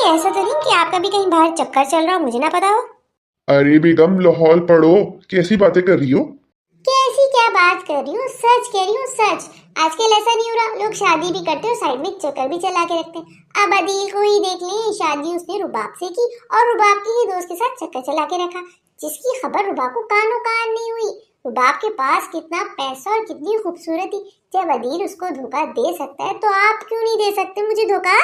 ऐसा तो नहीं कि आपका भी कहीं बाहर चक्कर चल रहा हो, मुझे ना पता हो। अरे बेगम लाहौल पढ़ो, कैसी बातें कर रही हो? कैसी क्या बात कर रही हूँ, सच कह रही हूँ सच। आजकल ऐसा नहीं हो रहा, लोग शादी भी करते हो साइड में चक्कर भी चला के रखते हैं। अब अदील को ही देख लें, शादी उसने रुबाब से की और रुबाब के ही दोस्त के साथ चक्कर चला के रखा, जिसकी खबर रुबाब को कानो कान नहीं हुई। रुबाब के पास कितना पैसा और कितनी खूबसूरती, जब अदील उसको धोखा दे सकता है तो आप क्यों नहीं दे सकते मुझे धोखा?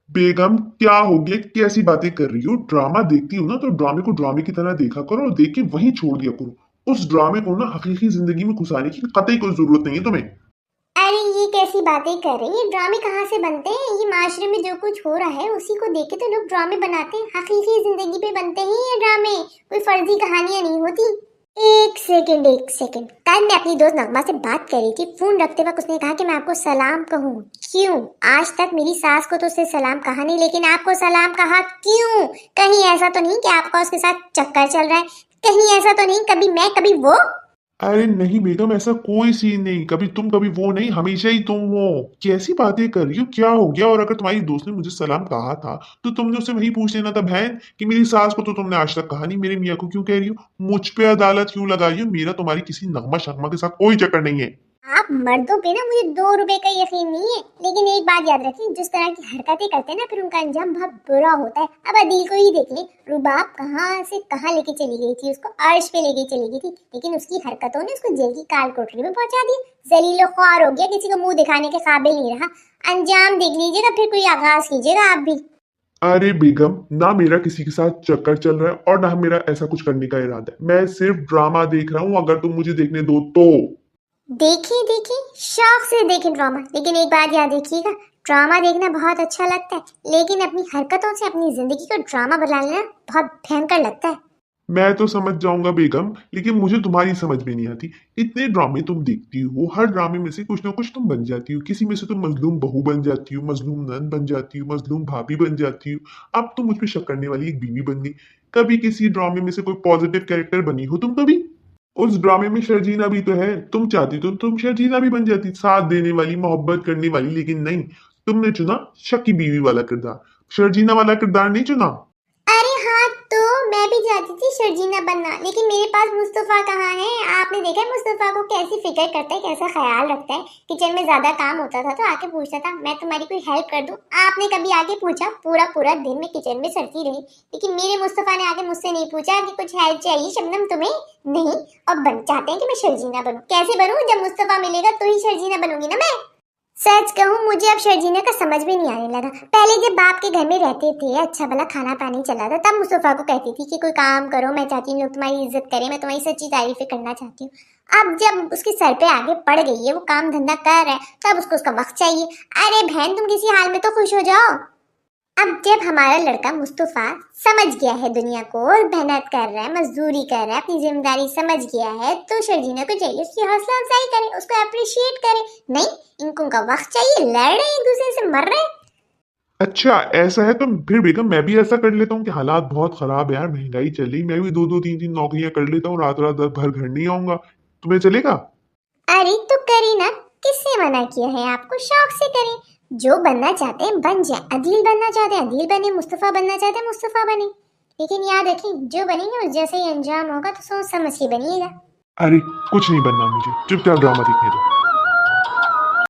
बेगम क्या हो गया, कैसी बातें कर रही हो? ड्रामा देखती हो ना, तो ड्रामे को ड्रामे की तरह देखा करो और देख के वहीं छोड़ दिया करो। उस ड्रामे को ना हकीकी जिंदगी में घुसाने की कतई कोई जरूरत नहीं है तुम्हें। अरे ये कैसी बातें कर रही है, ड्रामे कहाँ से बनते हैं? ये माशरे में जो कुछ हो रहा है उसी को देख के तो लोग ड्रामे बनाते हैं। हकीकी जिंदगी पे बनते हैं ये ड्रामे, कोई फर्जी कहानियां नहीं होती। एक सेकंड एक सेकंड, कल मैं अपनी दोस्त नगमा से बात कर रही थी, फोन रखते वक्त उसने कहा कि मैं आपको सलाम कहूँ। क्यों? आज तक मेरी सास को तो उससे सलाम कहा नहीं, लेकिन आपको सलाम कहा क्यों? कहीं ऐसा तो नहीं कि आपका उसके साथ चक्कर चल रहा है? कहीं ऐसा तो नहीं कभी मैं कभी वो? अरे नहीं बेगम, ऐसा कोई सीन नहीं। कभी तुम कभी वो नहीं, हमेशा ही तुम हो। कैसी बातें कर रही हो, क्या हो गया? और अगर तुम्हारी दोस्त ने मुझे सलाम कहा था तो तुमने उससे वही पूछ लेना था बहन, कि मेरी सास को तो तुमने आज तक कहा नहीं, मेरे मियाँ को क्यों कह रही हो? मुझ पे अदालत क्यों लगा रही हो? मेरा तुम्हारी किसी नगमा शगमा के साथ कोई चक्कर नहीं है। आप मर्दों पे ना मुझे 2 रुपए का यकीन नहीं है, लेकिन एक बात याद रखिए, जिस तरह की हरकतें करते हैं ना फिर उनका अंजाम बहुत बुरा होता है। अब अदील को ही देख ले, रुबाब कहाँ से कहाँ लेके चली गई थी, उसको अर्श पे लेके चली गई थी, लेकिन उसकी हरकतों ने उसको जेल की काल कोठरी में पहुंचा दिया। जलील ख्वार हो गया, किसी को मुंह दिखाने के काबिल नहीं रहा। अंजाम देख लीजिएगा, फिर कोई आगाज कीजिएगा आप भी। अरे बेगम, ना मेरा किसी के साथ चक्कर चल रहा है और ना मेरा ऐसा कुछ करने का इरादा है। मैं सिर्फ ड्रामा देख रहा हूँ, अगर तुम मुझे देखने दो तो। देखिए देखिए, शौक से देखें ड्रामा, लेकिन एक बात याद रखिएगा, ड्रामा देखना बहुत अच्छा लगता है, लेकिन अपनी हरकतों से अपनी जिंदगी को ड्रामा बना लेना बहुत भयंकर लगता है। मैं तो समझ जाऊंगा बेगम, लेकिन मुझे तुम्हारी समझ में नहीं आती। इतने ड्रामे तुम देखती हो, हर ड्रामे में से कुछ ना कुछ तुम बन जाती हो। किसी में से तुम मजलूम बहू बन जाती हो, मजलूम नंद बन जाती हो, मजलूम भाभी बन जाती हो। अब तुम मुझ पे शक करने वाली एक बीवी बन गई। कभी किसी ड्रामे में से कोई पॉजिटिव कैरेक्टर बनी हो तुम कभी? उस ड्रामे में शर्जीना भी तो है। तुम चाहती तो तुम शर्जीना भी बन जाती, साथ देने वाली, मोहब्बत करने वाली, लेकिन नहीं, तुमने चुना शक की बीवी वाला किरदार, शर्जीना वाला किरदार नहीं चुना। अरे हाँ, तो मैं भी चाहती थी शर्जीना बनना, लेकिन मेरे पास मुस्तफा कहाँ है? आपने देखा है मुस्तफा को कैसी फिक्र करता है, कैसा ख्याल रखता है। किचन में ज्यादा काम होता था तो आके पूछता था मैं तुम्हारी कोई हेल्प कर दूं। आपने कभी आके पूछा? पूरा पूरा दिन में किचन में सड़ती रही, लेकिन मेरे मुस्तफा ने आके मुझसे नहीं पूछा कि कुछ हेल्प चाहिए शबनम तुम्हें। नहीं, और बन चाहते हैं कि मैं शर्जीना बनूं। कैसे बनूं? जब मुस्तफा मिलेगा तो ही शर्जीना बनूंगी ना मैं। सच कहूँ मुझे अब शर्जीना का समझ भी नहीं आने लगा। पहले जब बाप के घर में रहते थे, अच्छा भला खाना पानी चला था, तब मुस्तफा को कहती थी कि कोई काम करो, मैं चाहती हूँ लोग तुम्हारी इज्जत करें, मैं तुम्हारी सच्ची तारीफें करना चाहती हूँ। अब जब उसके सर पे आगे पड़ गई है, वो काम धंधा कर रहा है, तब उसको उसका वक्त चाहिए। अरे बहन, तुम किसी हाल में तो खुश हो जाओ। अब जब हमारा लड़का मुस्तफा समझ गया है दुनिया को, और मेहनत कर रहा है, मजदूरी कर रहा है, अपनी जिम्मेदारी समझ गया है, तो शर्जीना को चाहिए उसकी हौसला अफजाई करे, उसको अप्रिशिएट करे। नहीं, इनको उनका वक्त चाहिए, लड़ रहे हैं एक दूसरे से, मर रहे हैं। अच्छा ऐसा है तो फिर बेगम मैं भी ऐसा कर लेता हूँ कि हालात बहुत खराब है यार, महंगाई चल रही, मैं भी दो दो तीन तीन नौकरियां कर लेता हूँ, रात रात भर घर नहीं आऊंगा। तुम्हें चलेगा? अरे तो करी ना, किसने मना किया है आपको? शौक से करें, जो बनना चाहते हैं बन जाए। अदील बनना चाहते हैं अदील बने, मुस्तफा बनना चाहते हैं मुस्तफा बने, लेकिन याद रखें जो बनेंगे उस जैसे ही अंजाम होगा, तो सोच समझ के बनिएगा। अरे कुछ नहीं बनना मुझे, चुपचाप ड्रामा देखने दो।